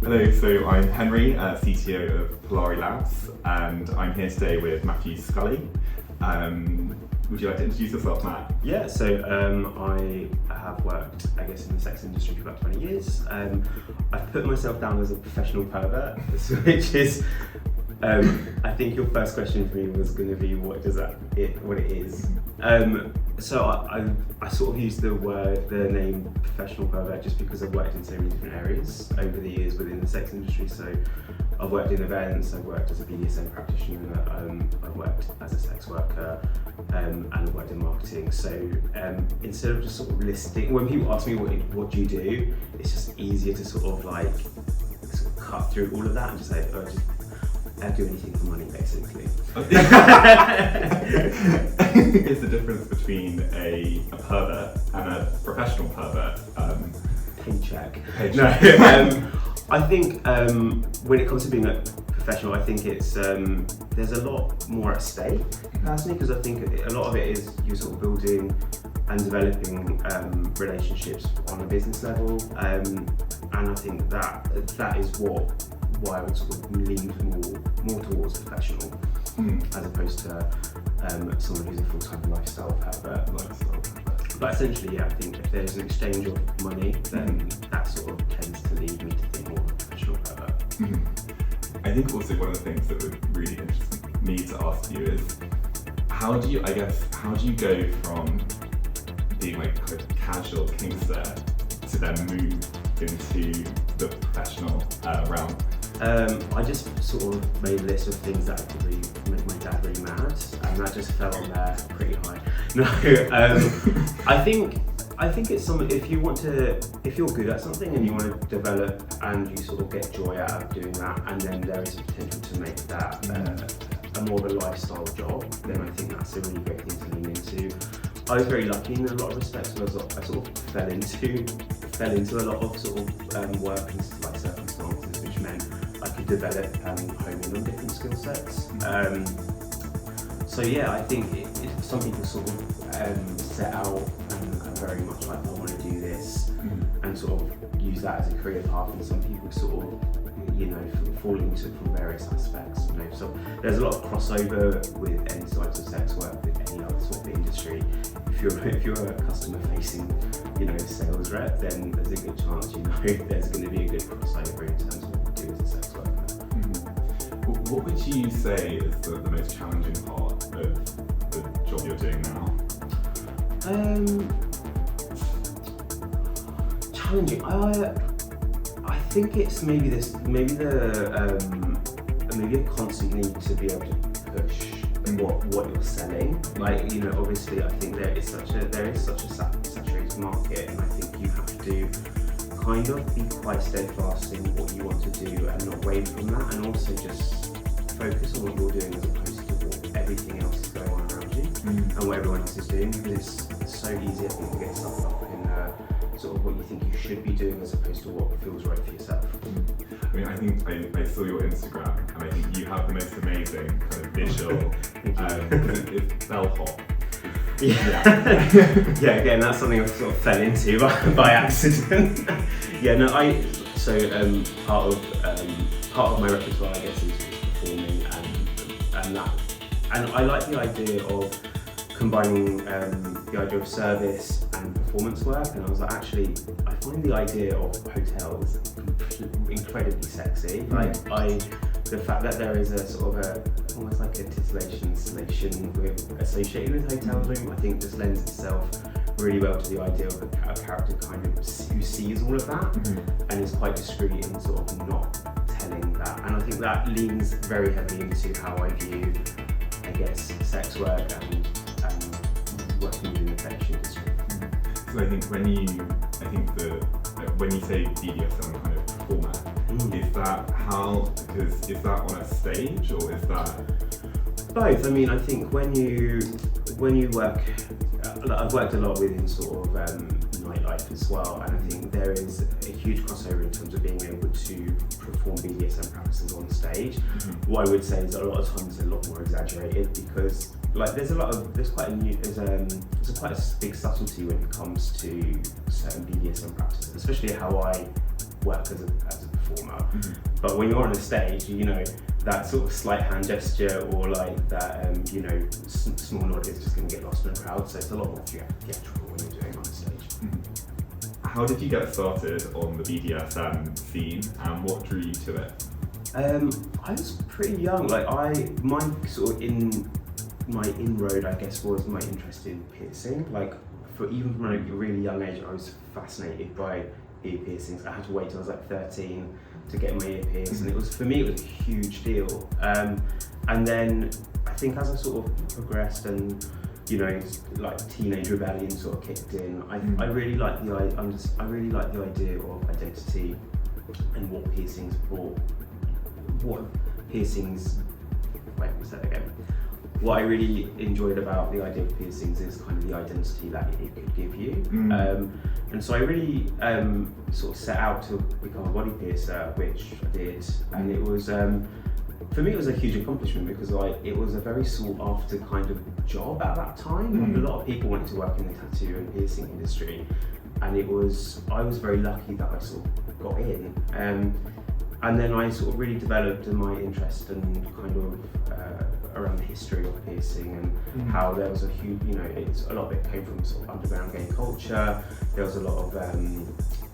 Hello, so I'm Henry, CTO of Polari Labs, and I'm here today with Matt Skully. Would you like to introduce yourself, Matt? Yeah, so I have worked, I guess, in the sex industry for about 20 years. I've put myself down as a professional pervert, which is, I think your first question for me was going to be what it is. So I sort of used the name professional pervert just because I've worked in so many different areas over the years within the sex industry. So I've worked in events, I've worked as a BDSM practitioner, I've worked as a sex worker, and I've worked in marketing. So instead of just sort of listing, when people ask me what do you do, it's just easier to sort of cut through all of that and just say, I do anything for money, basically. Is the difference between a pervert and a professional pervert? Paycheck. No. I think when it comes to being a professional, I think it's there's a lot more at stake, personally, because I think a lot of it is you're sort of building and developing relationships on a business level, and I think that is why I would sort of lean more towards professional, as opposed to someone who's a full-time lifestyle pervert. But essentially, yeah, I think if there's an exchange of money, then that sort of tends to lead me to think more of a professional pervert. I think also one of the things that would really interest me to ask you is, how do you go from being like kind of casual kingster to then move into the professional realm? I just sort of made a list of things that could really make my dad really mad, and that just fell on there pretty high. No, I think it's something, if you're good at something and you want to develop and you sort of get joy out of doing that, and then there is a potential to make that a more of a lifestyle job, then I think that's a really great thing to lean into. I was very lucky in a lot of respects, because I sort of fell into a lot of sort of work and circumstances, which meant I could develop and hone in on different skill sets. So yeah, I think if some people sort of set out and very much like, I want to do this, and sort of use that as a career path, and some people sort of fall into it from various aspects. So there's a lot of crossover with any types of sex work with any other sort of industry. If you're a customer facing, sales rep, then there's a good chance there's going to be a good crossover in terms of what you do as a sex worker. What would you say is the most challenging part of the job you're doing now? Challenging. I think it's maybe a constant need to be able to push what you're selling. Obviously, I think there is such a saturated market, and I think you have to kind of be quite steadfast in what you want to do and not waver from that, and also just focus on what you're doing as opposed to what everything else is going on around you and what everyone else is doing, because it's so easy, I think, to get stuck up in sort of what you think you should be doing as opposed to what feels right for yourself. I mean, I think I saw your Instagram, and I think you have the most amazing kind of visual, it's bellhop. Yeah. Yeah, again, that's something I sort of fell into by accident. Part of my repertoire, I guess, is performing, and I like the idea of combining the idea of service and performance work, and I was like, actually, I find the idea of hotels incredibly sexy. The fact that there is a sort of almost like a titillation installation associated with hotel room, I think just lends itself really well to the idea of a character kind of who sees all of that and is quite discreet in sort of not telling that. And I think that leans very heavily into how I view, I guess, sex work and working within the fetish industry. So I think when you say BDSM kind of format, is that on a stage, or is that both? I mean, I think when you work, I've worked a lot within sort of nightlife as well, and I think there is a huge crossover in terms of being able to perform BDSM practices on stage. What I would say is that a lot of times it's a lot more exaggerated, because there's quite a big subtlety when it comes to certain BDSM practices, especially how I work as a performer. But when you're on a stage, you know, that sort of slight hand gesture or like that, you know, small nod is just going to get lost in the crowd. So it's a lot more theatrical when you're doing on a stage. How did you get started on the BDSM scene, and what drew you to it? I was pretty young. Like my sort of my inroad, I guess, was my interest in piercing. Like even from a really young age, I was fascinated by ear piercings. I had to wait till I was like 13 to get my ear pierced, and it was, for me, it was a huge deal. And then I think as I sort of progressed and, you know, like teenage rebellion sort of kicked in, I really liked the idea of identity and what piercings brought. What I really enjoyed about the idea of piercings is kind of the identity that it could give you. And so I really sort of set out to become a body piercer, which I did. And it was, for me, it was a huge accomplishment because it was a very sought after kind of job at that time. Like, a lot of people wanted to work in the tattoo and piercing industry. And I was very lucky that I sort of got in. And then I sort of really developed my interest and kind of around the history of piercing and how there was a huge, you know, a lot of it came from sort of underground gay culture. There was a lot of,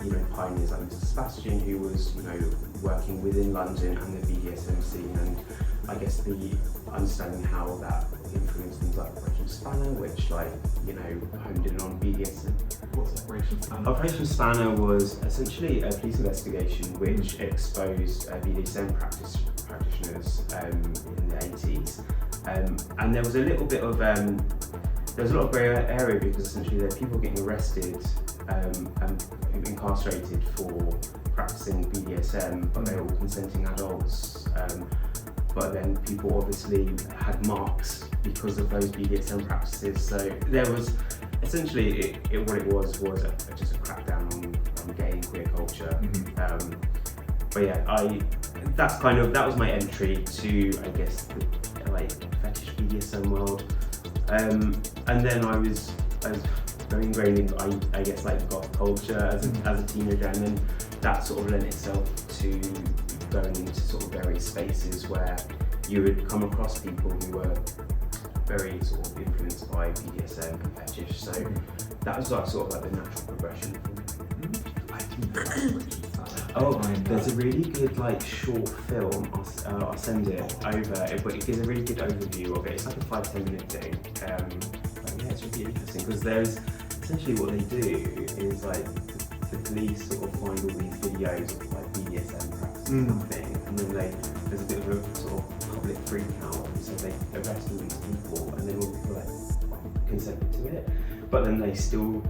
you know, pioneers like Mr. Sebastian, who was, you know, working within London and the BDSM scene, and I guess the understanding how that influenced things like Operation Spanner, which, like, you know, honed in on BDSM. What's Operation Spanner? Operation Spanner was essentially a police investigation which exposed BDSM practitioners in the 80s, and there was a little bit of grey area because essentially there were people getting arrested and incarcerated for practicing BDSM, but they were all consenting adults. But then people obviously had marks because of those BDSM practices. So there was essentially what it was just a crackdown on gay and queer culture. But yeah, that was my entry to, I guess, the like fetish BDSM world. And then I was very ingrained in, I guess, like goth culture as a teenager, and then that sort of lent itself to going into sort of various spaces where you would come across people who were very sort of influenced by BDSM and fetish. So that was like sort of like the natural progression for me. I think there's a really good like short film. I'll send it over, but it gives a really good overview of it. It's like a 5-10 minute thing. But yeah, it's really interesting because there's essentially what they do is like the police sort of find all these videos of like BDSM practices and thing, and then there's a bit of a sort of public freak out, so they arrest all these people, and then all people like consent to it, but then they still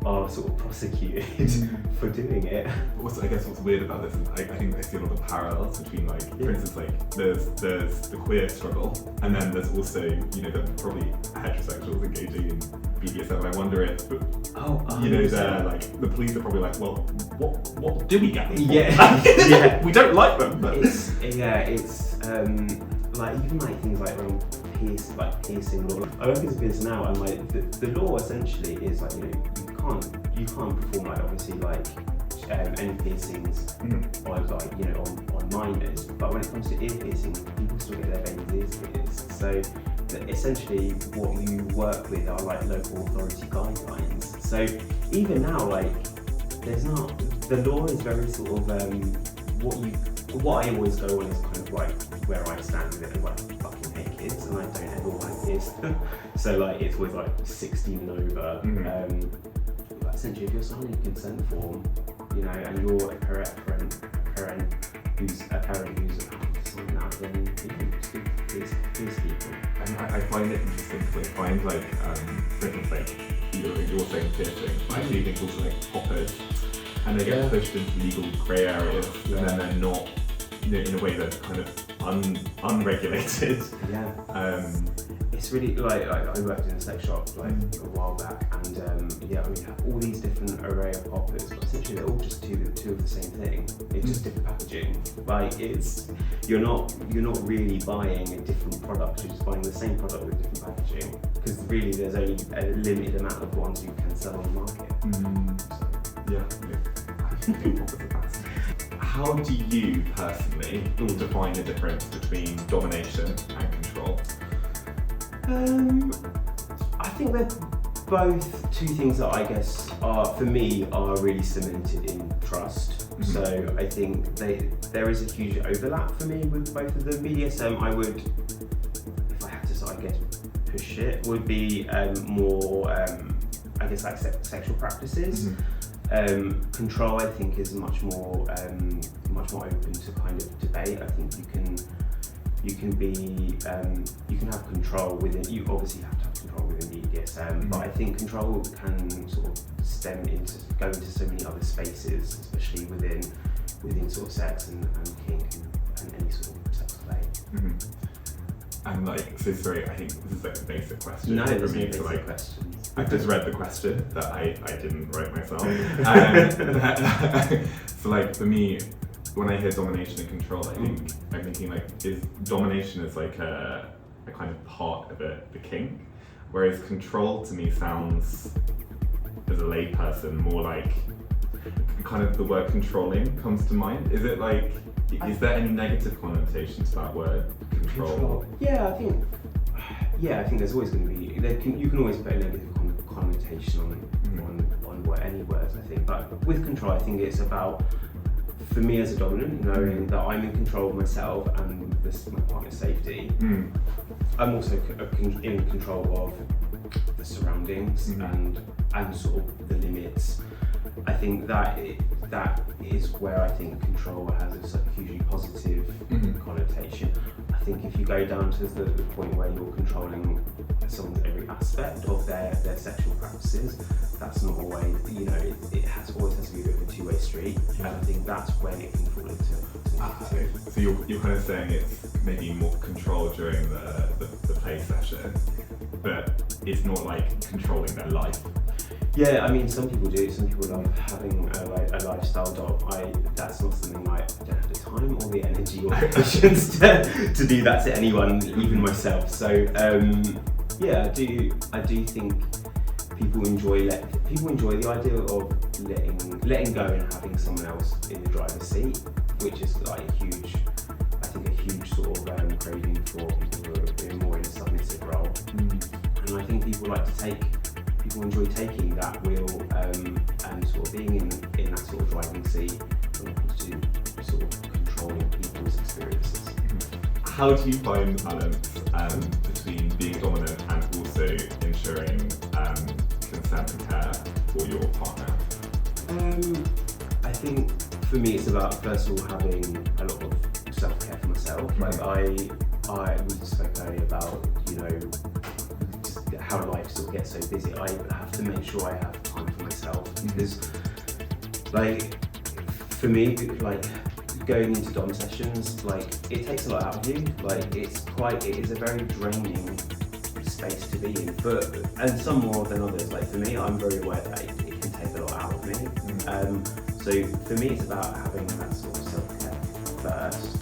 are sort of prosecuted for doing it. Also, I guess what's weird about this is I think I see a lot of parallels between, like, for instance, like there's the queer struggle, and then there's also, you know, probably heterosexuals engaging in BDSM. And I wonder if, you know, they're like, the police are probably like, well, what do we get them for? Yeah. We don't like them. But it's like even like things like around piercing law. I work as a piercer now, and like the law essentially is like, you know, you can't perform like obviously like any piercings on, like, you know, on minors, but when it comes to ear piercing, people still get their baby's ears pierced. So essentially what you work with are like local authority guidelines. So even now, like, the law is very sort of what I always go on is kind of like where I stand with it, and like, I fucking hate kids and I don't ever want to pierce them. So like it's with like 16 and over. But essentially if you're signing a consent form, you know, and you're a parent who's happy to sign that, then you can just pierce people. And I find it interesting because I find, like, for instance, like you're saying piercing, I actually think also like poppers, and they get pushed into legal grey areas, and then they're not, you know, in a way that's kind of unregulated. It's really like I worked in a sex shop like a while back, and we have all these different array of poppers, but essentially they're all just two of the same thing. It's just different packaging. Like you're not really buying a different product. You're just buying the same product with different packaging, because really there's only a limited amount of ones you can sell on the market. How how do you personally define the difference between domination and control? I think they're both two things that I guess for me are really cemented in trust. Mm-hmm. So I think there is a huge overlap for me with both of them. BDSM, I would, if I had to sort of, I guess, push it, would be more, I guess, like sexual practices. Mm-hmm. Control, I think, is much more open to kind of debate. I think you can have control within. You obviously have to have control within BDSM, but I think control can sort of go into so many other spaces, especially within sort of sex and kink and any sort of sex play. Mm-hmm. And like, so sorry, I think this is like a basic question. No, there's no me basic to like. questions. I've just read the question that I didn't write myself. So like for me, when I hear domination and control, I'm thinking like, is domination is like a kind of part of the kink, whereas control to me sounds, as a layperson, more like kind of the word controlling comes to mind. Is it like, is there any negative connotation to that word control? Yeah, I think there's always going to be. You can always put a negative connotation on any words, I think. But with control, I think it's about, for me as a dominant, knowing that I'm in control of myself and my partner's safety. I'm also in control of the surroundings and sort of the limits. I think that is where I think control has a hugely positive connotation. I think if you go down to the point where you're controlling someone's every aspect of their sexual practices, that's not always, it always has to be a bit of a two-way street. And I think that's when it can fall into negative. So you're kind of saying it's maybe more control during the play session, but it's not like controlling their life. Yeah, I mean, some people do. Some people love having a lifestyle dog. That's not something I don't have the time or the energy or the patience to do that to anyone, even myself. So yeah, I do think people enjoy the idea of letting go and having someone else in the driver's seat, which is like a huge sort of craving for people who are more in a submissive role. And I think people enjoy taking that wheel and sort of being in that sort of driving seat when it comes to sort of controlling people's experiences. How do you find the balance between being dominant and also ensuring consent and care for your partner? I think for me it's about, first of all, having a lot of self-care for myself. Like we spoke earlier about, just how life sort of gets so busy. I have to make sure I have time for myself, because like for me, like going into dom sessions, like it takes a lot out of you. Like it is a very draining space to be in, and some more than others. Like for me, I'm very aware that it can take a lot out of me. So for me, it's about having that sort of self-care first,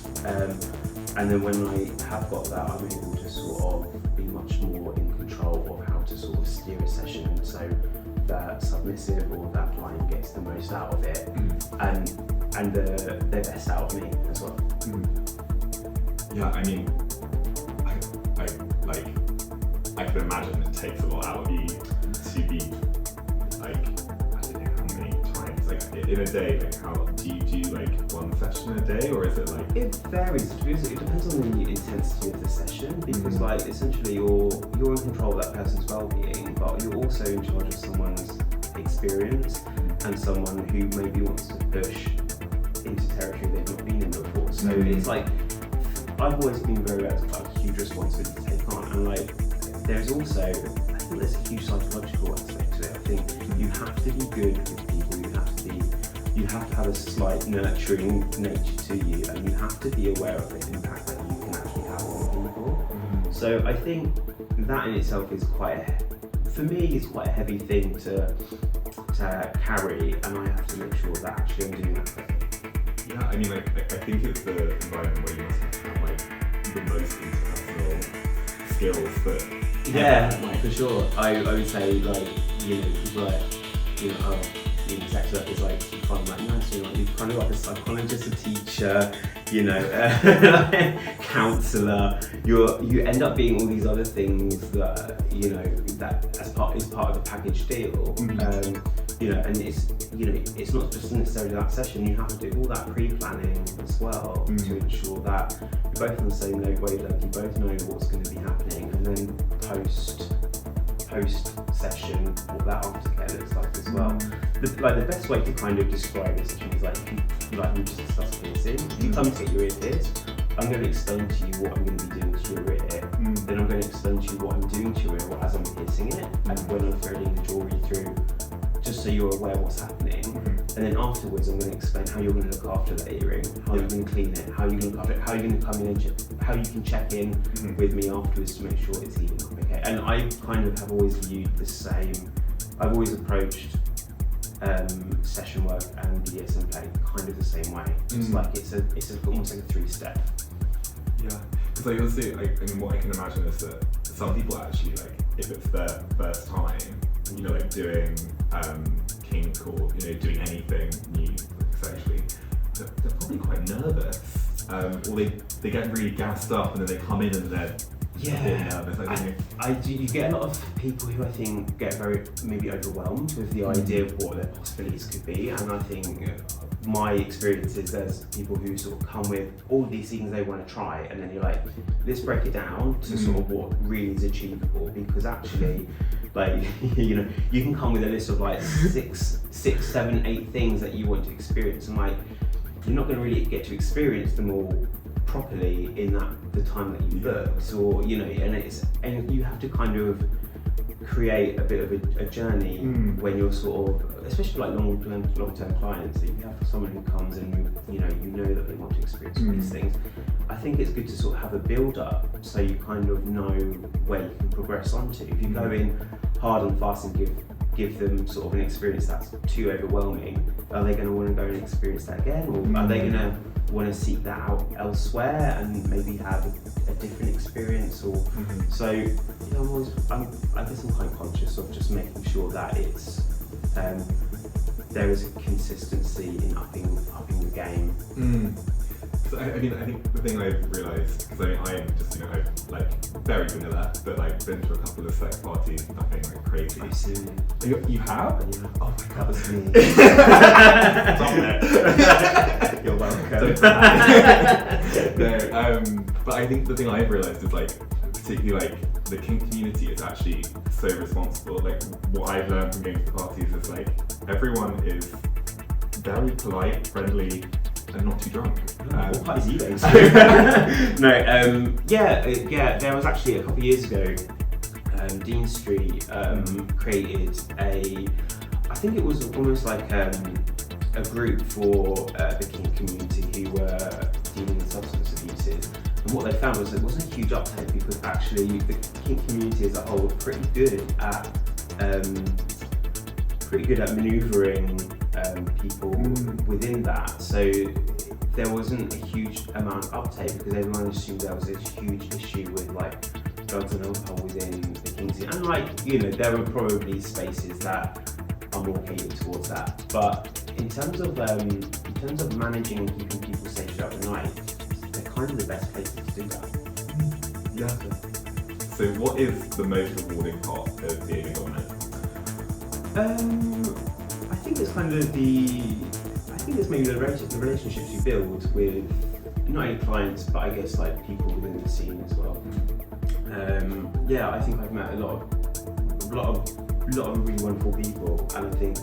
and then when I have got that, I'm able to sort of be much more in control of how to sort of steer a session so that submissive or that client gets the most out of it, and the best out of me as well. Yeah, I mean, I can imagine it takes a lot out of you to be like, I don't know how many times, like in a day, like how do you do like one session a day, or is it like? It varies. It depends on the intensity of the session, because like essentially you're in control of that person's well-being, but you're also in charge of someone's experience and someone who maybe wants to push into territory they've not been in before. So it's like, I've always been very aware it's quite a huge responsibility to take on, and like there's also, I think there's a huge psychological aspect to it. I think you have to be good with people, you have to have a slight nurturing nature to you, and you have to be aware of the impact that you can actually have on people. So I think that in itself is for me, it's quite a heavy thing to carry, and I have to make sure that actually I'm doing that. Yeah, I mean, like, I think it's the environment where you must have to have like the most interpersonal skills, but yeah, for sure. I would say, like, people like, sex work is like kind of like nursing, like you're kind of like a psychologist, a teacher, you know, counsellor. You end up being all these other things that, you know, that is part of the package deal. You know, and it's not just necessarily that session. You have to do all that pre-planning as well to ensure that you're both on the same wavelength. You both know what's going to be happening, and then post session, what that aftercare looks like as well. The best way to kind of describe this is like we just discussed piercing. If you come to get your ear pierced, I'm going to explain to you what I'm going to be doing to your ear. Then I'm going to explain to you what I'm doing to your ear as I'm piercing it, and when I'm threading the jewelry through, just so you're aware what's happening. And then afterwards, I'm going to explain how you're going to look after that earring, how you're going to clean it, how you're going to cover it, how you're going to come in and how you can check in with me afterwards to make sure it's healing up okay. And I kind of have always viewed the same. I've always approached session work and BDSM play kind of the same way. It's like it's almost like a 3-step. Yeah, because like also, I mean, what I can imagine is that some people actually, like, if it's their first time, you know, like doing kink or, you know, doing anything new sexually, they're probably quite nervous, or they get really gassed up and then they come in and they're a bit nervous. You get a lot of people who I think get very maybe overwhelmed with the idea of what their possibilities could be, and I think my experience is there's people who sort of come with all these things they want to try, and then you're like, let's break it down to sort of what really is achievable, because actually, like, you know, you can come with a list of like 6, 7, 8 things that you want to experience, and like, you're not going to really get to experience them all properly in the time that you booked, or, you know, and you have to kind of create a bit of a journey when you're sort of, especially like long-term clients. So you have someone who comes and you know that they want to experience all these things. I think it's good to sort of have a build-up so you kind of know where you can progress onto. If you go in hard and fast and give them sort of an experience that's too overwhelming, are they going to want to go and experience that again, or are they going to want to seek that out elsewhere and maybe have a different experience? Or so, you know, I guess I'm quite conscious of just making sure that it's there is a consistency in upping the game. So I mean, I think the thing I've realised, because I mean, I'm just, you know, like very vanilla, but like been to a couple of sex parties, nothing like crazy. I've seen it. You have? Yeah. Oh my god. That was me. Stop it. You're welcome. No, but I think the thing I've realised is like, particularly like the kink community is actually so responsible. Like what I've learned from going to parties is like everyone is very polite, friendly, and not too drunk. What parties are you going to? No, there was actually a couple of years ago, Dean Street created I think it was almost like a group for the kink community who were dealing with substance abuses. And what they found was there wasn't a huge uptake because actually the kink community as a whole was pretty good at manoeuvring people within that. So there wasn't a huge amount of uptake because everyone assumed there was a huge issue with like drugs and alcohol within the kink scene. And like, you know, there were probably spaces that are more catered towards that. But in terms of managing and keeping people safe throughout the night, they're kind of the best places to do that. Yeah. So what is the most rewarding part of being a dominant? I think it's kind of maybe the relationships you build with not only clients but I guess like people within the scene as well. I think I've met a lot of really wonderful people, and I think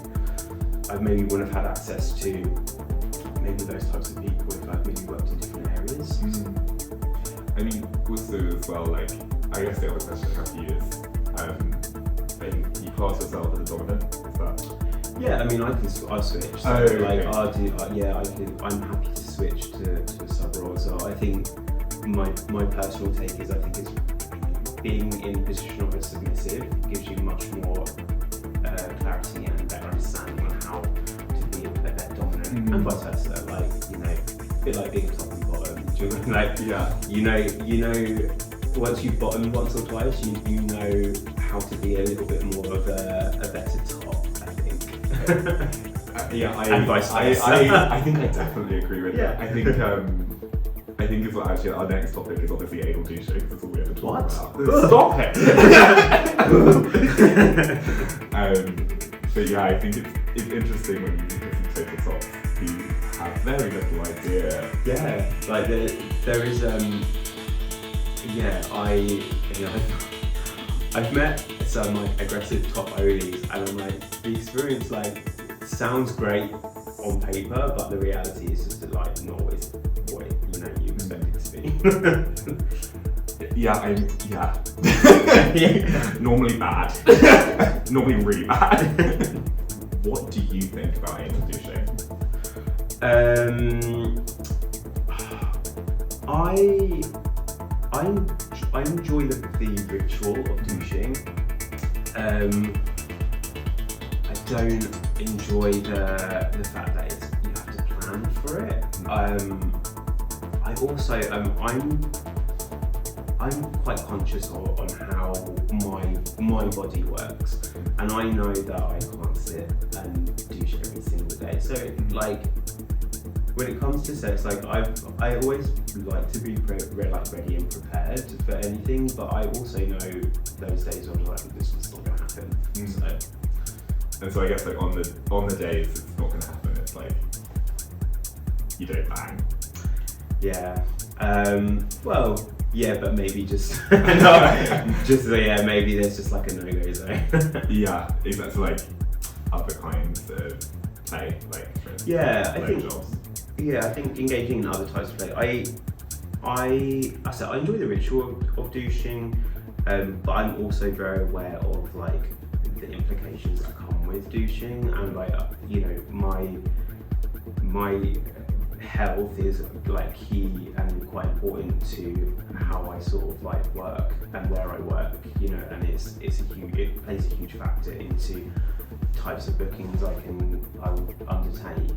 I maybe wouldn't have had access to maybe those types of people if I'd maybe worked in different areas. I mean, also as well, like, I guess the other question I have for you is, you class yourself as a dominant, is that? Yeah, I mean, I switch. So, okay. I'm happy to switch to a sub role. So I think my personal take is I think it's being in a position of a submissive gives you much more clarity and better understanding on how to be a better dominant and vice versa. Like, you know, a bit like being top and bottom. Do you know, like, you know, once you've bottomed once or twice, you know how to be a little bit more of a better top, I think. I Yeah, And vice I versa. think I definitely agree with that. Yeah. I think as well, actually, our next topic is obviously anal douching, because that's all we have to talk What? about. Stop it! But yeah, I think it's interesting when you think of some total sops who have very little idea. Yeah, like there is I've met some like aggressive top olies, and I'm like, the experience like sounds great on paper, but the reality is just like not always what you expect it to be. Yeah, normally bad. Normally really bad. What do you think about anal douching? I enjoy the ritual of douching. I don't enjoy the fact that you have to plan for it. I also I'm quite conscious on how my body works, and I know that I can't sit and douche every single day. So like, when it comes to sex, like I always like to be ready and prepared for anything, but I also know those days when I'm like, this is not gonna happen. So. And so I guess like on the days it's not gonna happen, it's like you don't bang. Yeah. Well, yeah, but maybe just maybe there's just like a no-go zone. Yeah, exactly. Like other kinds of play, like for instance, I think jobs. Yeah, I think engaging in other types of play. I enjoy the ritual of douching, but I'm also very aware of like the implications that come with douching, and like my health is like key and quite important to how I sort of like work and where I work, and it plays a huge factor into types of bookings I will undertake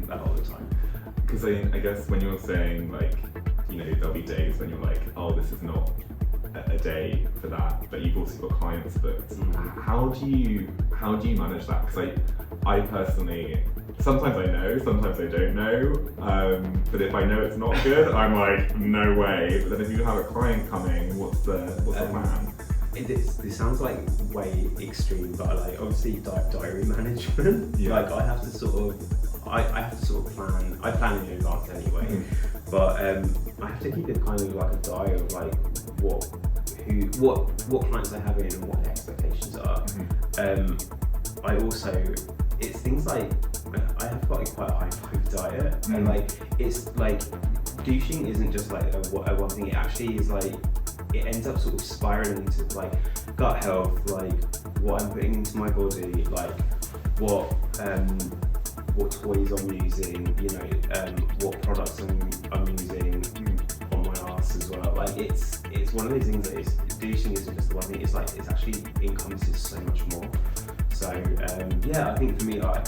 a lot of the time. Because I guess when you're saying like, there'll be days when you're like, oh, this is not a day for that, but you've also got clients booked. How do you manage that? Because I personally, sometimes I know, sometimes I don't know, but if I know it's not good, I'm like, no way. But then if you have a client coming, what's the plan? This sounds like way extreme, but like obviously diary management. Yeah. Like I have to sort of plan. I plan in advance anyway, but I have to keep it kind of like a diary of like what clients I have in and what the expectations are. I also, it's things like I have got quite a high five diet, and like it's like douching isn't just like a one thing. It actually is like, it ends up sort of spiraling into like gut health, like what I'm putting into my body, like what toys I'm using, what products I'm using on my arse as well. Like it's one of those things that douching isn't just the one thing. It's like it's actually encompasses so much more. So I think for me, I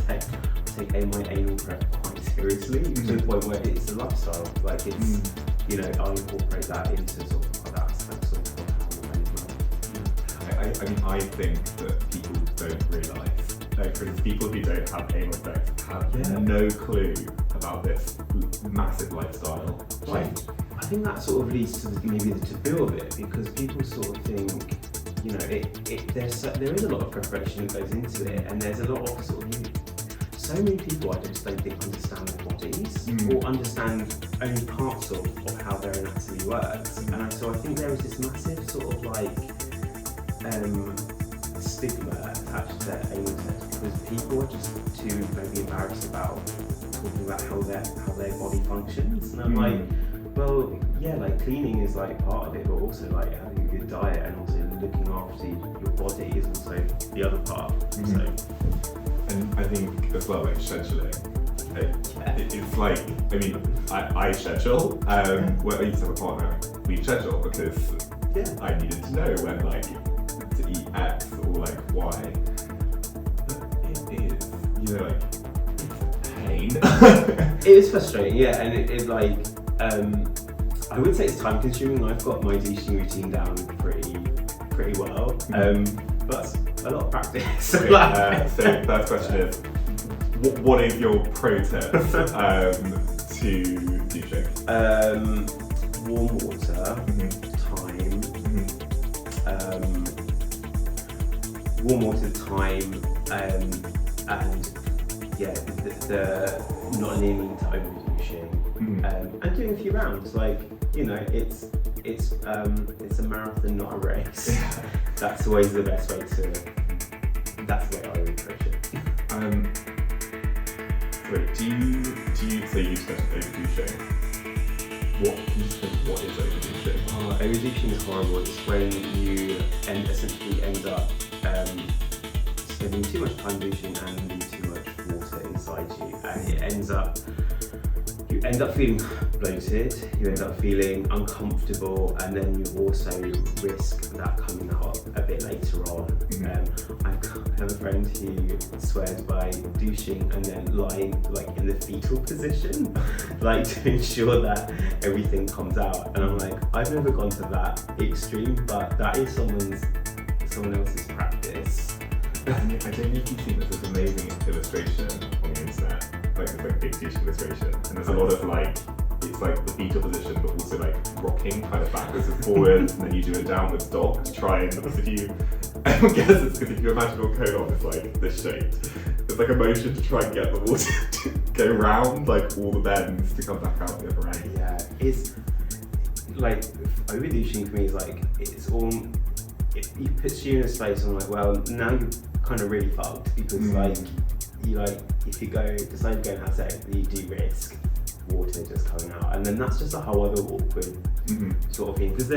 take my anal prep quite seriously to the point where it's a lifestyle. Like it's I incorporate that into sort of other aspects of how I live. I mean, I think that people don't realise, because people who don't have anal sex have no clue about this massive lifestyle. Right. I think that sort of leads to maybe the taboo of it, because people sort of think, there is a lot of preparation that goes into it, and there's a lot of sort of so many people I just don't think understand their bodies or understand only parts of how their anatomy works. And so I think there is this massive sort of like stigma attached to anal sex, because people are just too maybe embarrassed about talking about how their body functions. And I'm like, well, yeah, like cleaning is like part of it, but also like having a good diet and also looking after your body is also the other part. So. And I think as well, like scheduling, it's like, I mean, I schedule, when I used to have a partner, we schedule because I needed to know when like to eat X or like Y. But it is, like, it's a pain. It is frustrating, yeah, and it like, I would say it's time consuming. I've got my douching routine down pretty well, but a lot of practice. Okay, so first question is, what is your pro tip to douching? Warm water, time. Warm water, time, and yeah, the not needing to over douching, and doing a few rounds. Like, you know, it's a marathon, not a race. That's always the best way to. That's the way I would approach it. Wait, do you say you said over-douching? What is over-douching? Over-douching is horrible. It's when you essentially end up spending too much time douching and leaving too much water inside you, and you end up feeling bloated, you end up feeling uncomfortable, and then you also risk that coming out a bit later on. I have a friend who swears by douching and then lying like in the fetal position, like to ensure that everything comes out. And I'm like, I've never gone to that extreme, but that is someone else's practice. I don't know if you've seen this amazing illustration on the internet, like this like big douche illustration, and there's a lot of like, it's like the fetal position, but also like rocking kind of backwards and forwards, and then you do a downwards dog to try and, I guess it's because if you imagine your colon is like this shape, it's like a motion to try and get the water to go round like all the bends to come back out the other end. Yeah, it's like over-douching for me is like, it puts you in a space. I'm like, well, now you're kind of really fucked, because if you decide to go and have sex, you do risk water just coming out, and then that's just a whole other awkward sort of thing, because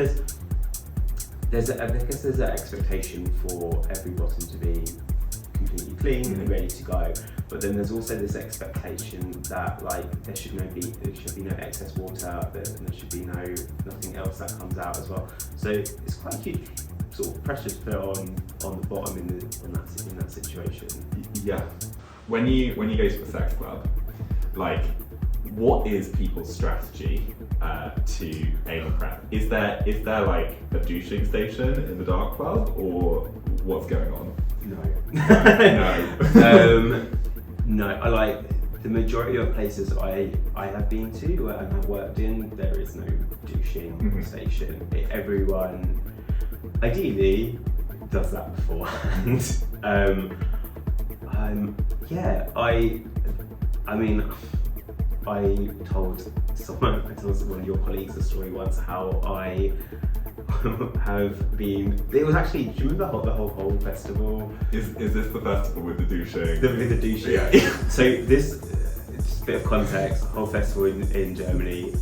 there's an expectation for every bottom to be completely clean and ready to go, but then there's also this expectation that like there should be no excess water, there should be nothing else that comes out as well. So it's quite a huge sort of pressure to put on the bottom in that situation. Yeah. When you go to a sex club, like, what is people's strategy to anal prep? Is there like a douching station in the dark club, or what's going on? No. No. No. I like the majority of places I have been to and have worked in, there is no douching station. Everyone ideally does that beforehand. I told one of your colleagues a story once how I have been. It was actually. Do you remember the whole festival? Is this the festival with the douching? With the douching. Yeah. So this, just a bit of context. The whole festival in Germany.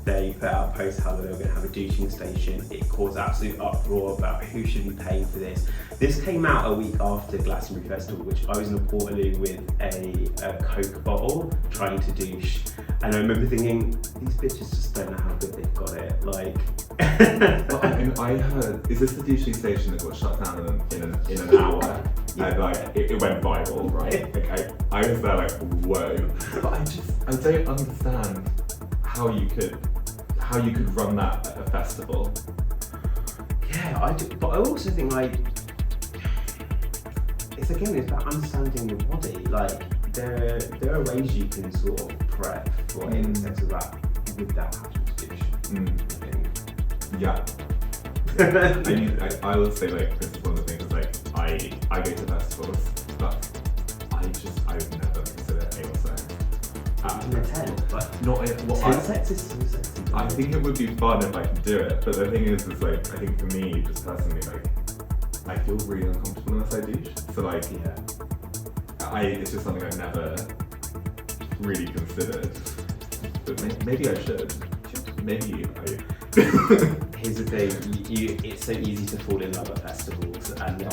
They put out a post how they were going to have a douching station. It caused absolute uproar about who should be paying for this. This came out a week after Glastonbury Festival, which I was in a Portaloo with a Coke bottle trying to douche. And I remember thinking, these bitches just don't know how good they've got it. Like, well, I heard, is this the douching station that got shut down in an hour? Yeah. And like, it went viral, right? Okay, I was there like, whoa. But I don't understand how you could run that at a festival. Yeah, I do, but I also think like it's about understanding your body. Like there are ways you can sort of prep for any sex without having to douche. Yeah. I would say like this is one of the things like I go to festivals, but I would never consider anal sex. In a tent, like not in, well, tent sex is so sexy. I think it would be fun if I could do it, but the thing is like, I think for me, just personally, like, I feel really uncomfortable unless I douche. So like, it's just something I've never really considered. But maybe I should. Maybe I. Here's the thing, it's so easy to fall in love at festivals, and then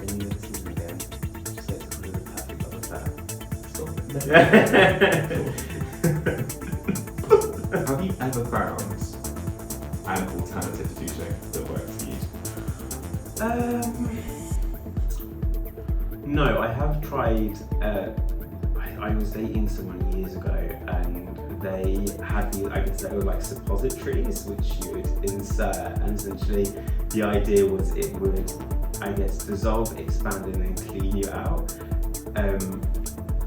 you never see them again. So it's kind of the perfect love affair. Have you ever found an alternative to douching that works for you? No, I have tried. I was dating someone years ago, and they had these, I guess they were like suppositories, which you would insert, and essentially the idea was it would, I guess, dissolve, expand, and then clean you out.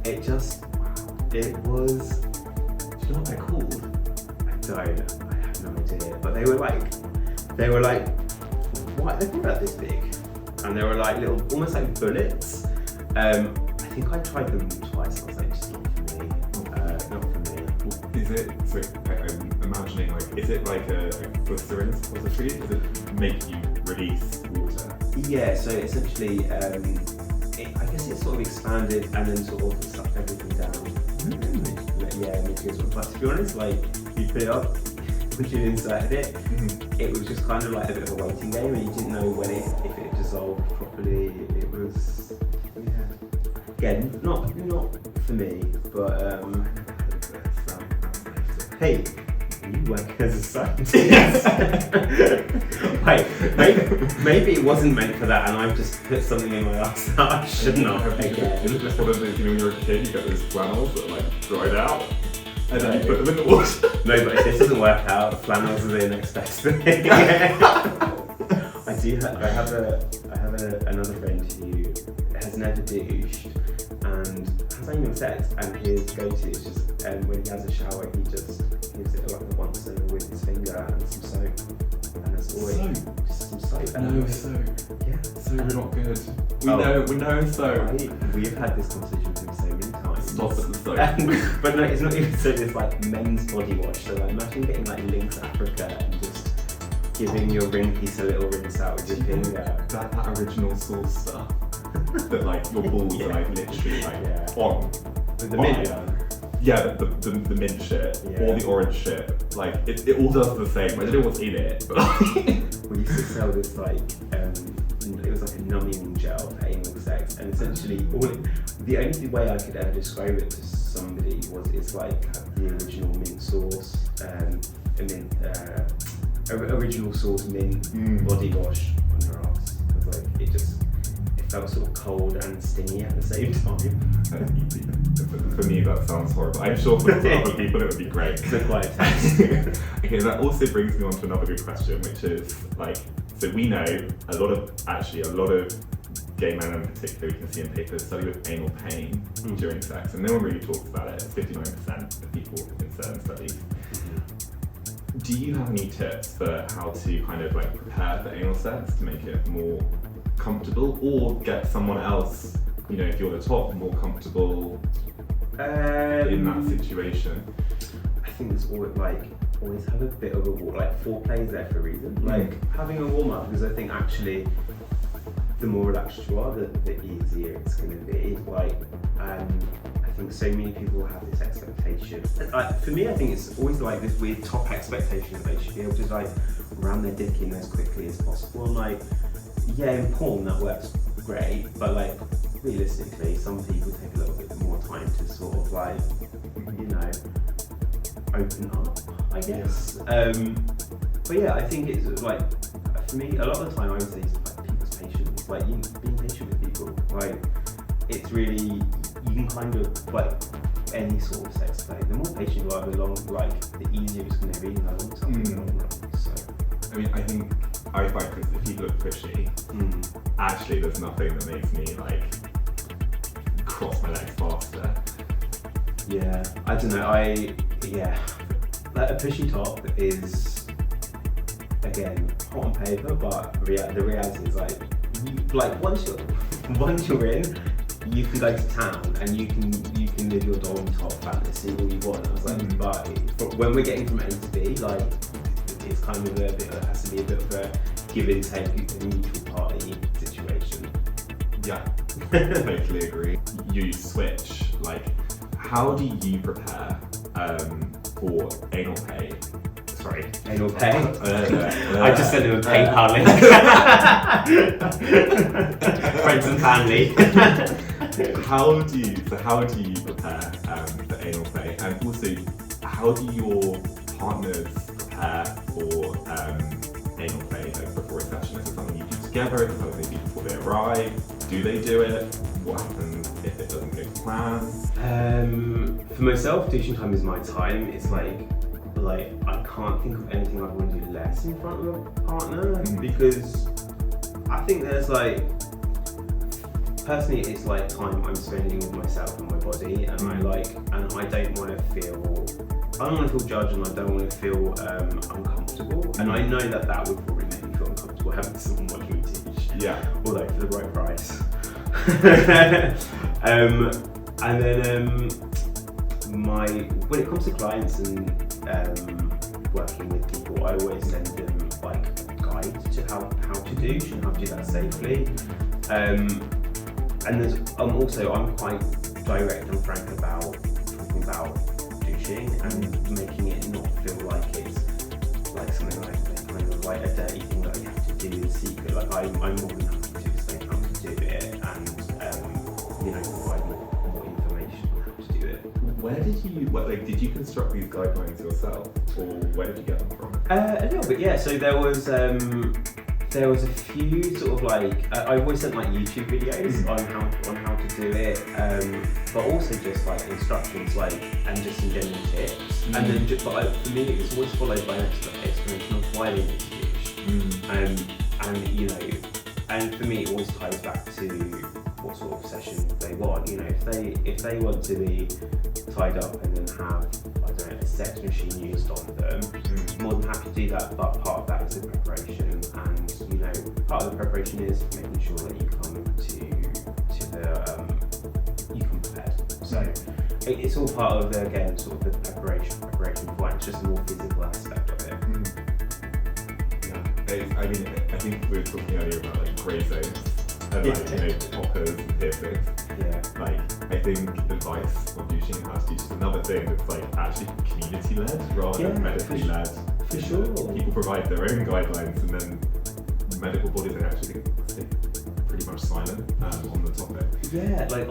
it was. Do you know what they're called? I have no idea. But they were like, what? They were about this big, and they were like little, almost like bullets. I think I tried them twice. I was like, just not for me. Not for me. Is it? So I'm imagining like, is it like a glycerin suppository? Does it make you release water? Yeah. So essentially, I guess it sort of expanded and then sort of sucked everything down. Yeah, but to be honest, like you put it up, once you inserted it, it was just kind of like a bit of a waiting game, and you didn't know when if it dissolved properly. It was, again, not for me, but hey, you work as a scientist. Wait, maybe it wasn't meant for that, and I've just put something in my ass that I should not. Again. Is it just one of those, when you're a kid, you get those flannels that are like dried out, and then you put them in the water? No, but if this doesn't work out, flannels are the next best thing. I have another friend who has never douched and has anal sex, and his go-to is just when he has a shower, he just gives it like a once over with his finger and some soap, and it's always just some soap. No soap. Yeah, Soap's not good. We know soap. We've had this conversation with him so many times. Stop at the soap. But no, it's not even soap. It's like men's body wash. So like, imagine getting like Lynx Africa and just giving your ring piece a little rinse out with your finger. That original sauce stuff. That like your balls are like literally like on. With the mint. Yeah, the mint shit, or the orange shit. Like it all does the same. I don't know what's in it, but we used to sell this like it was like a numbing gel for anal sex, and essentially the only way I could ever describe it to somebody was it's like the original mint sauce, original sauce mint body wash on your ass. Because like it felt sort of cold and stingy at the same time. For me, that sounds horrible. I'm sure for other people it would be great. It's a quiet taste. Okay, that also brings me on to another good question, which is like, so we know a lot of gay men in particular, we can see in papers, study with anal pain during sex, and no one really talks about it. It's 59% of people in certain studies. Do you have any tips for how to kind of like prepare for anal sex to make it more comfortable, or get someone else, you know, if you're the top, more comfortable in that situation? I think there's always have a bit of a foreplay is there for a reason. Like having a warm up, because I think actually the more relaxed you are, the easier it's going to be. Like, I think so many people have this expectation. For me, I think it's always like this weird top expectation that they should be able to like ram their dick in as quickly as possible. And like, yeah, in porn that works great, but like realistically, some people take a little bit more time to sort of like, you know, open up, I guess. But yeah, I think it's like, for me, a lot of the time I would say it's like people's patience, like being patient with people. Like, it's really, you can kind of like any sort of sex play. The more patient you are, the easier it's going to be in the long term. In the long run. So, I mean, I think I find that if people look pushy, actually there's nothing that makes me like cross my legs faster. Yeah, I don't know. Like a pushy top is, again, hot on paper, but the reality is like once you're in, you can go to town and you can live your dom top fantasy all you want. I was like, but when we're getting from A to B, like it's kind of it has to be a bit of a give and take, a neutral party situation. Yeah, totally agree. You switch, like, how do you prepare for anal pay? Sorry. Anal pay? I just sent him a PayPal link. Friends and family. How do you prepare for anal play, and also how do your partners prepare for anal play, like before a session? Is it something you do together? Is it something they do before they arrive? Do they do it? What happens if it doesn't go to plan? For myself, douching time is my time. It's like I can't think of anything I'd want to do less in front of a partner, because I think there's like, personally, it's like time I'm spending with myself and my body, and I don't want to feel judged, and I don't want to feel uncomfortable. And I know that would probably make me feel uncomfortable having someone watch me teach. Yeah. Although for the right price. And then when it comes to clients and working with people, I always send them like a guide to how to do that safely. And I'm quite direct and frank about talking about douching and making it not feel like it's like something like kind of like a dirty thing that you have to do in secret. Like I'm more than happy to explain how to do it and provide more information on how to do it. Where did you construct these guidelines yourself, or where did you get them from? A little bit, yeah. So there was a few sort of like I always sent like YouTube videos on how to do it, but also just like instructions, and just some general tips. And then for me it was always followed by an explanation of why they need to douche. And for me it always ties back to what sort of session they want. If they want to be tied up and then have, I don't know, a sex machine used on them, more than happy to do that, but part of that is the preparation, and part of the preparation is making sure that you come you come prepared. So it's all part of the sort of the preparation for it. It's just a more physical aspect of it. Yeah, I think we were talking earlier about like grey zones and poppers and piercings. Yeah. I think advice on douching and how to douche is another thing that's like actually community led rather than medically led. For sure. People provide their own guidelines, and then medical bodies are actually stay pretty much silent on the topic. Yeah, like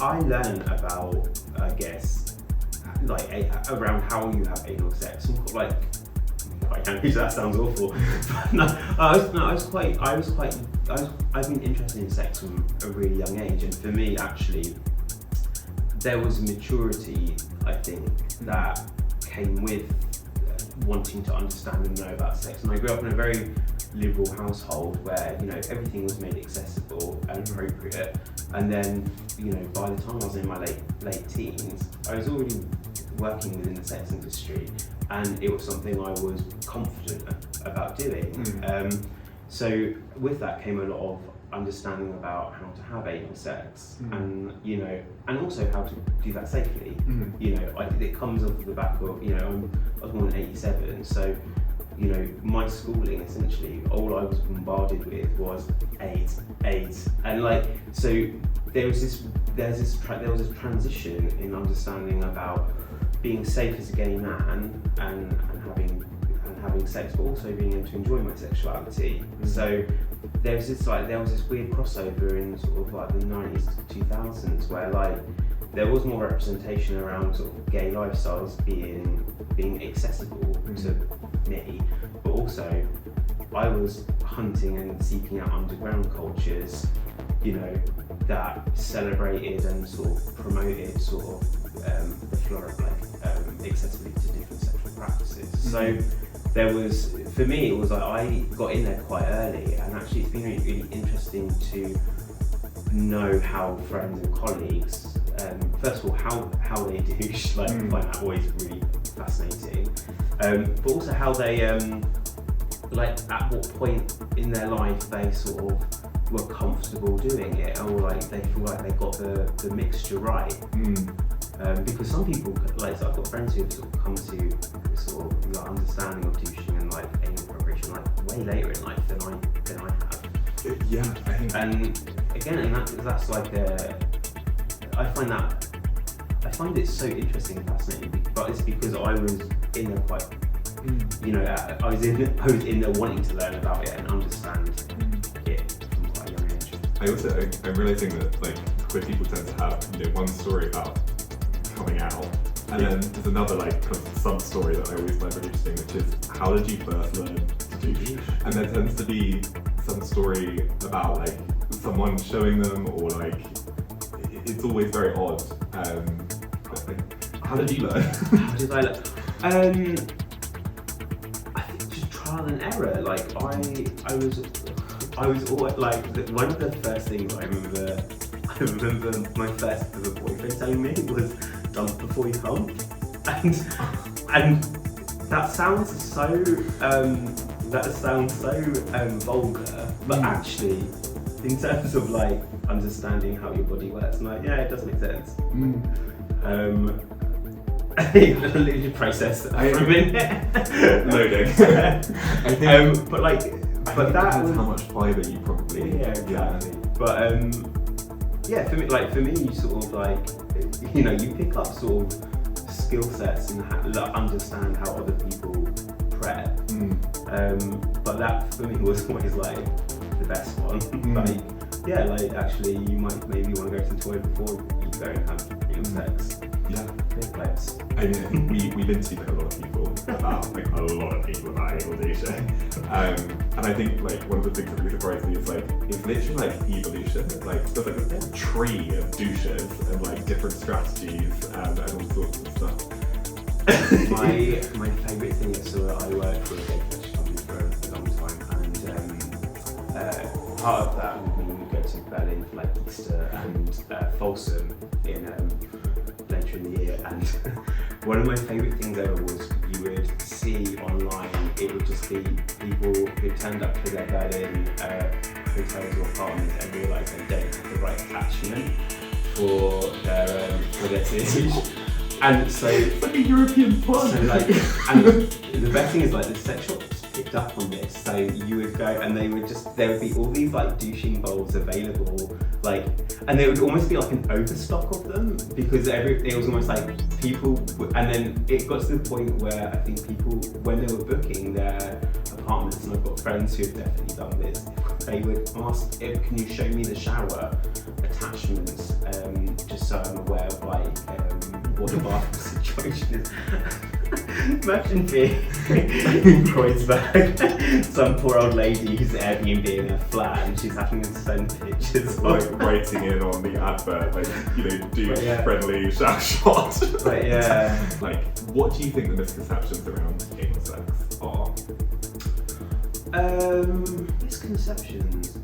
I learned about, I guess, like around how you have anal sex, and like, that sounds awful. I've been interested in sex from a really young age, and for me actually there was a maturity, I think, that came with wanting to understand and know about sex. And I grew up in a very liberal household where everything was made accessible and appropriate, and then by the time I was in my late teens I was already working within the sex industry, and it was something I was confident about doing. So with that came a lot of understanding about how to have anal sex, and also how to do that safely. It comes off the back of I was born in '87, so my schooling, essentially all I was bombarded with was AIDS, and so there was this transition in understanding about being safe as a gay man and having sex, but also being able to enjoy my sexuality. So there was this weird crossover in sort of like the 90s to 2000s where there was more representation around sort of gay lifestyles being accessible to me, but also I was hunting and seeking out underground cultures, that celebrated and sort of promoted sort of the floor of accessibility to different sexual practices. So there was, for me, it was like I got in there quite early, and actually it's been really, really interesting to know how friends and colleagues, first of all, how they douche, I find that always really fascinating, but also how they, at what point in their life they sort of were comfortable doing it, or they feel like they got the mixture right. Because some people, so I've got friends who have sort of come to sort of understanding of douching and anal preparation way later in life than I have. Yeah, I think. And again, and that's I find it so interesting and fascinating, but it's because I was in there quite, I was in there wanting to learn about it and understand it from quite a young age. I'm realizing that queer people tend to have one story about coming out, and then there's another kind of sub story that I always find really interesting, which is how did you first learn to douche? And there tends to be some story about someone showing them, or it's always very odd. How did you learn? How did I learn? I think just trial and error. I was always like one of the first things I remember my first ever boyfriend telling me was dump before you hump, and that sounds so vulgar, but actually in terms of like understanding how your body works, I'm like, yeah, it does make sense. I literally processed that for a minute. Loading. I think, but that depends how much fibre you probably. Yeah, exactly. But yeah, for me, you sort of like, you know, you pick up sort of skill sets and understand how other people prep. But that for me was always like the best one. Like, yeah, like actually, you might maybe want to go to the toilet before you go and have real sex. Yeah. Big flex. I mean, we've interviewed a lot of people about anal douching. And I think like one of the things that really surprised me is like it's literally like evolution. It's like there's like a whole tree of douches and like different strategies and all sorts of stuff. My favourite thing is I worked for a big fish company for a long time, and part of that would mean we'd go to Berlin for like Easter and Folsom in later in the year, and one of my favourite things ever was you would see online, it would just be people who turned up to their Berlin hotels or apartments and realised they don't have the right attachment for their titties. And so it's like a European plug. So like, and the best thing is like the sex shops picked up on this. So you would go and there would be all these like douching bowls available, like, and there would almost be like an overstock of them because it was almost like people, and then it got to the point where I think people, when they were booking their apartments, and I've got friends who have definitely done this, they would ask, can you show me the shower attachments, just so I'm aware of like what the bathroom situation is. Imagine being in Kreuzberg, some poor old lady who's Airbnb in her flat and she's having to send pictures. Like writing in on the advert, like, you know, douche-friendly shower shot. But yeah. Like, what do you think the misconceptions around anal sex are? Misconceptions.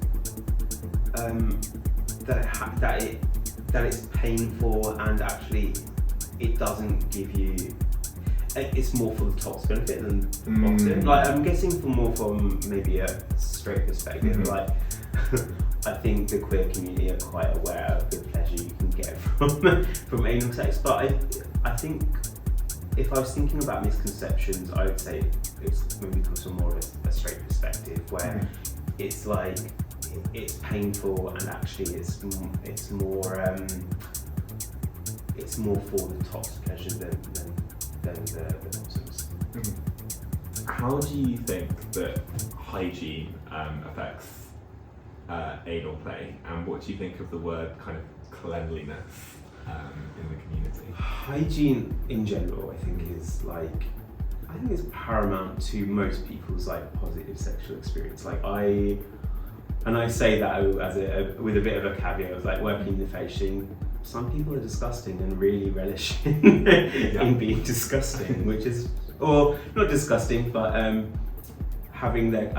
That it's painful and actually it doesn't give you. It's more for the top's benefit than bottom. Like I'm guessing from maybe a straight perspective. Like I think the queer community are quite aware of the pleasure you can get from anal sex. But I think if I was thinking about misconceptions, I would say it's maybe comes from more of a straight perspective where it's like it's painful and actually it's more for the top's pleasure than the bottoms. How do you think that hygiene affects anal play, and what do you think of the word kind of cleanliness in the community? Hygiene in general, I think is paramount to most people's like positive sexual experience. Like I say that as with a bit of a caveat. I was like working in the facing. Some people are disgusting and really relish in being disgusting, which is, or not disgusting, but having the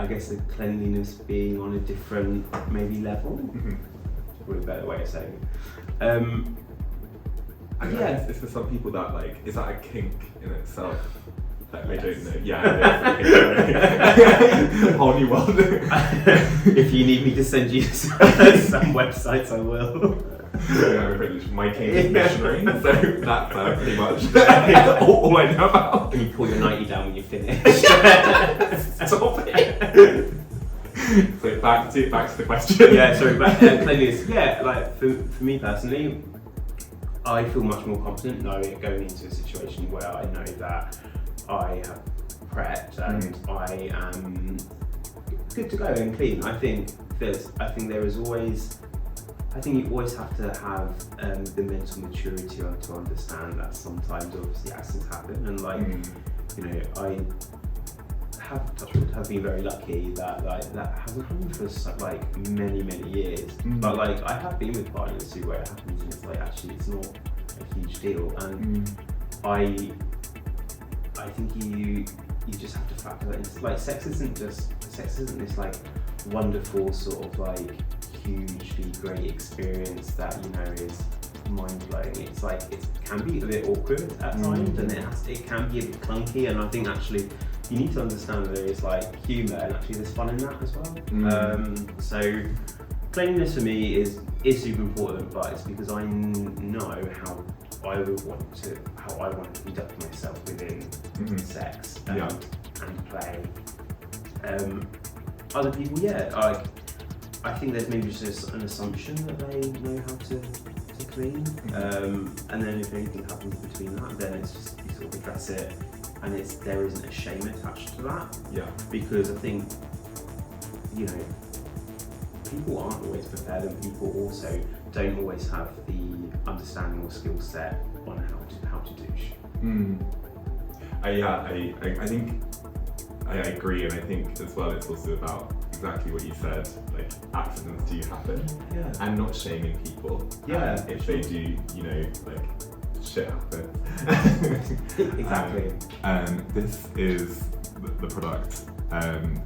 cleanliness being on a different maybe level. Probably a better way of saying it. Yeah, it's for some people that like, is that a kink in itself? Like, I don't know. Yeah, it is. Whole new world. If you need me to send you some websites, I will. My kink is missionary, so that's pretty much all I know about. Can you pull your nightie down when you're finished? Stop it. So back to the question. Yeah, sorry, back to cleanliness. Yeah, like for me personally, I feel much more confident going into a situation where I know that I have prepped and I am good to go and clean. I think you always have to have the mental maturity to understand that sometimes obviously accidents happen, and like you know, I have been very lucky that that hasn't happened for like many years. But like I have been with partners where it happens and it's like actually it's not a huge deal, and I think you just have to factor that in. Like sex isn't this like wonderful sort of like hugely great experience that is mind-blowing. It's like it can be a bit awkward at times, and it can be a bit clunky, and I think actually you need to understand that there is like humour and actually there's fun in that as well. So cleanliness for me is super important, but it's because I know how I want to conduct myself within sex and play. Other people, I think there's maybe just an assumption that they know how to clean, and then if anything happens between that, then it's just you sort of address it, and there isn't a shame attached to that. Yeah. Because I think people aren't always prepared, and people also don't always have the understanding or skill set on how to douche. I think I agree, and I think as well it's also about exactly what you said, like accidents do happen, and not shaming people. If they do, like shit happens. Exactly. This is the product.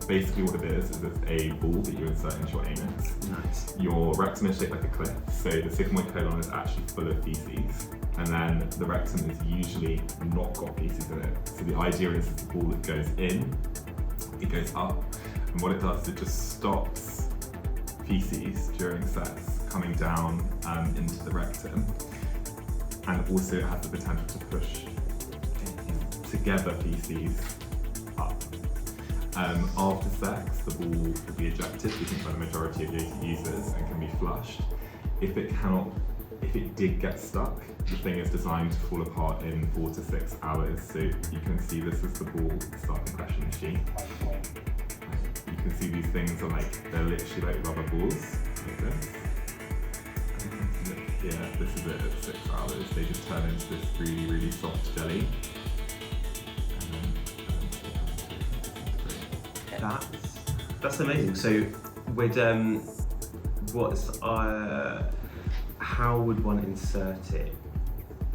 Basically what it is it's a ball that you insert into your anus. Nice. Your rectum is shaped like a cliff, so the sigmoid colon is actually full of feces, and then the rectum is usually not got feces in it. So the idea is the ball that goes in, it goes up, and what it does is it just stops feces during sex coming down into the rectum, and also it has the potential to push together feces up. After sex, the ball will be ejected, we think by the majority of users, and can be flushed. If it did get stuck, the thing is designed to fall apart in 4 to 6 hours. So you can see this is the ball start compression machine. You can see these things are they're literally like rubber balls, like this. Yeah, this is it at 6 hours. They just turn into this really, really soft jelly. That's amazing. So, how would one insert it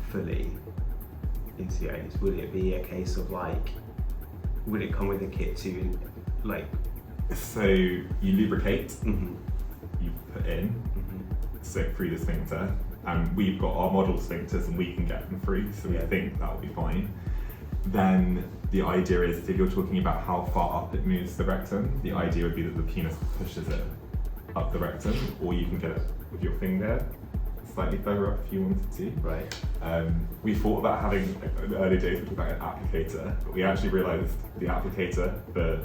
fully into your anus? Would it be a case of would it come with a kit too, So you lubricate, you put in, so through the sphincter, and we've got our model sphincters and we can get them free, so we think that will be fine. Then the idea is, if you're talking about how far up it moves the rectum, the idea would be that the penis pushes it up the rectum, or you can get it with your finger slightly further up if you wanted to. Right. We thought about having, in the early days, we thought about an applicator, but we actually realised the applicator for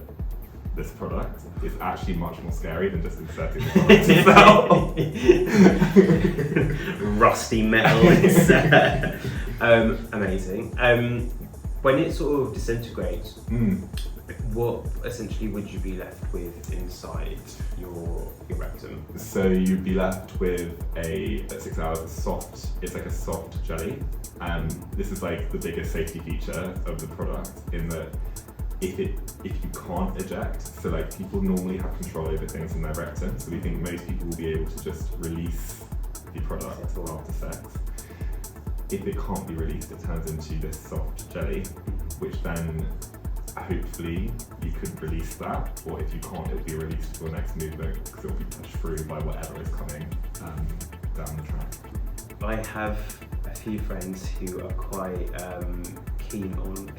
this product is actually much more scary than just inserting the product itself. Rusty metal is amazing. When it sort of disintegrates, what essentially would you be left with inside your rectum? So you'd be left with at 6 hours, it's like a soft jelly. This is like the biggest safety feature of the product, in that if you can't eject, so people normally have control over things in their rectum, so we think most people will be able to just release the product after sex. If it can't be released, it turns into this soft jelly, which then hopefully you could release that, or if you can't, it'll be released for your next movement because it'll be pushed through by whatever is coming down the track. I have a few friends who are quite keen on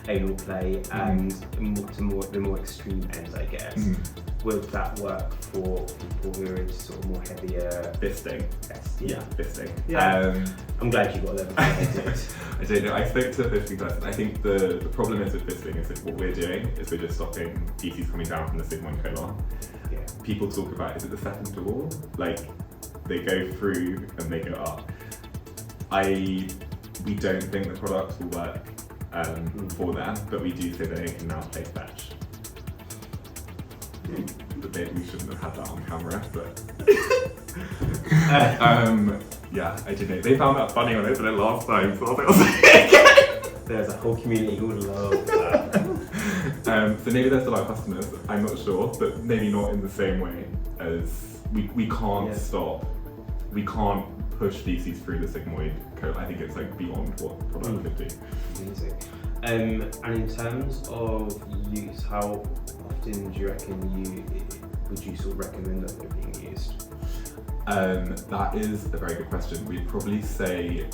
anal play, and the more extreme ends, I guess. Would that work for people who are into sort of more heavier fisting? Yes, Fisting. Yeah. I'm glad you got that. I don't know. I spoke to a fisting person. I think the problem is with fisting is that what we're doing is we're just stopping feces coming down from the sigmoid colon. Yeah. People talk about, is it the second door? They go through and they go up. We don't think the product will work for them, but we do think that it can now play fetch. But maybe we shouldn't have had that on camera, but yeah, I don't know. They found that funny when I did it last time, so I was like, there's a whole community who would love that. So maybe they're still our customers, I'm not sure, but maybe not in the same way as we can't stop. We can't push feces through the sigmoid colon. I think it's beyond what the product could do. Amazing. And in terms of use, how often do you reckon would you sort of recommend that they're being used? That is a very good question. We'd probably say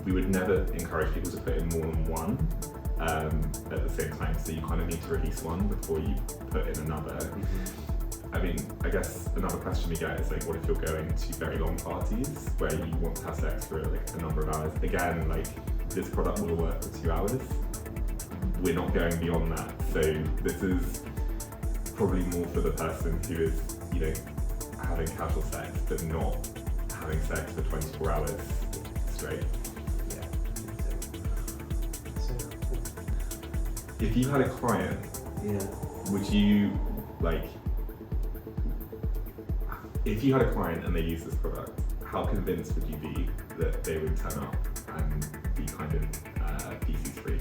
we would never encourage people to put in more than one at the same time. So you kind of need to release one before you put in another. Mm-hmm. I mean, I guess another question we get is what if you're going to very long parties where you want to have sex for a number of hours? Again, this product will work for 2 hours. We're not going beyond that. So this is probably more for the person who is, having casual sex, but not having sex for 24 hours straight. Yeah. If you had a client, Yeah. would you if you had a client and they used this product, how convinced would you be that they would turn up and be kind of feces free?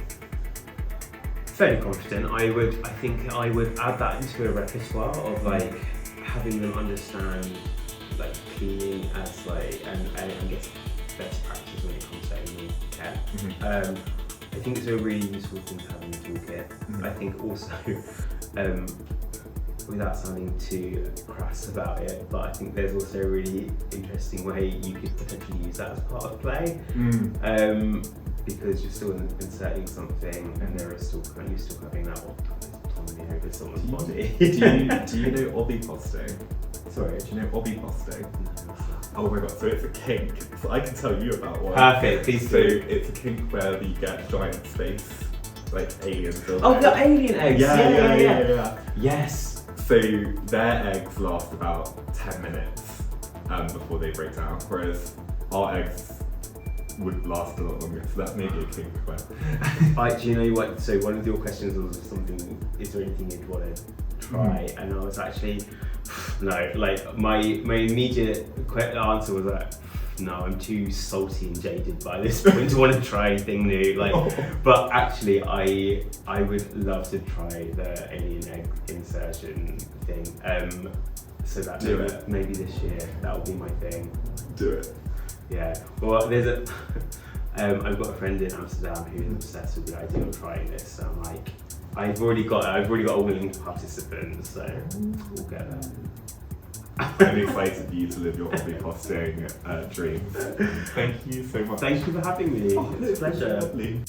Fairly confident. I think I would add that into a repertoire of having them understand cleaning as and I guess best practice when it comes to animal care. Mm-hmm. I think it's a really useful thing to have in your toolkit. Mm-hmm. I think also without sounding too crass about it, but I think there's also a really interesting way you could potentially use that as part of play. Because you're still inserting something and you're still having that autonomy over someone's body. do you know oviposting? Sorry. Do you know oviposting? Oh my god, so it's a kink. So I can tell you about one. Perfect, please So do. it's a kink where you get giant space, aliens. Oh, the alien eggs! Yeah. Yes! So their eggs last about 10 minutes before they break down, whereas our eggs would last a lot longer, so that may be a kink request. Do you know what? So one of your questions was is there anything you'd want to try? And I was actually, no, my immediate answer was no, I'm too salty and jaded by this point to want to try anything new. But actually, I would love to try the alien egg insertion thing. So that maybe this year that will be my thing. Do it. Yeah. Well, there's I've got a friend in Amsterdam who's obsessed with the idea of trying this. So I'm I've already got a willing participant, so we'll get there. I'm excited for you to live your oviposting dreams. Thank you so much. Thank you for having me. Oh, it's a pleasure. Lovely.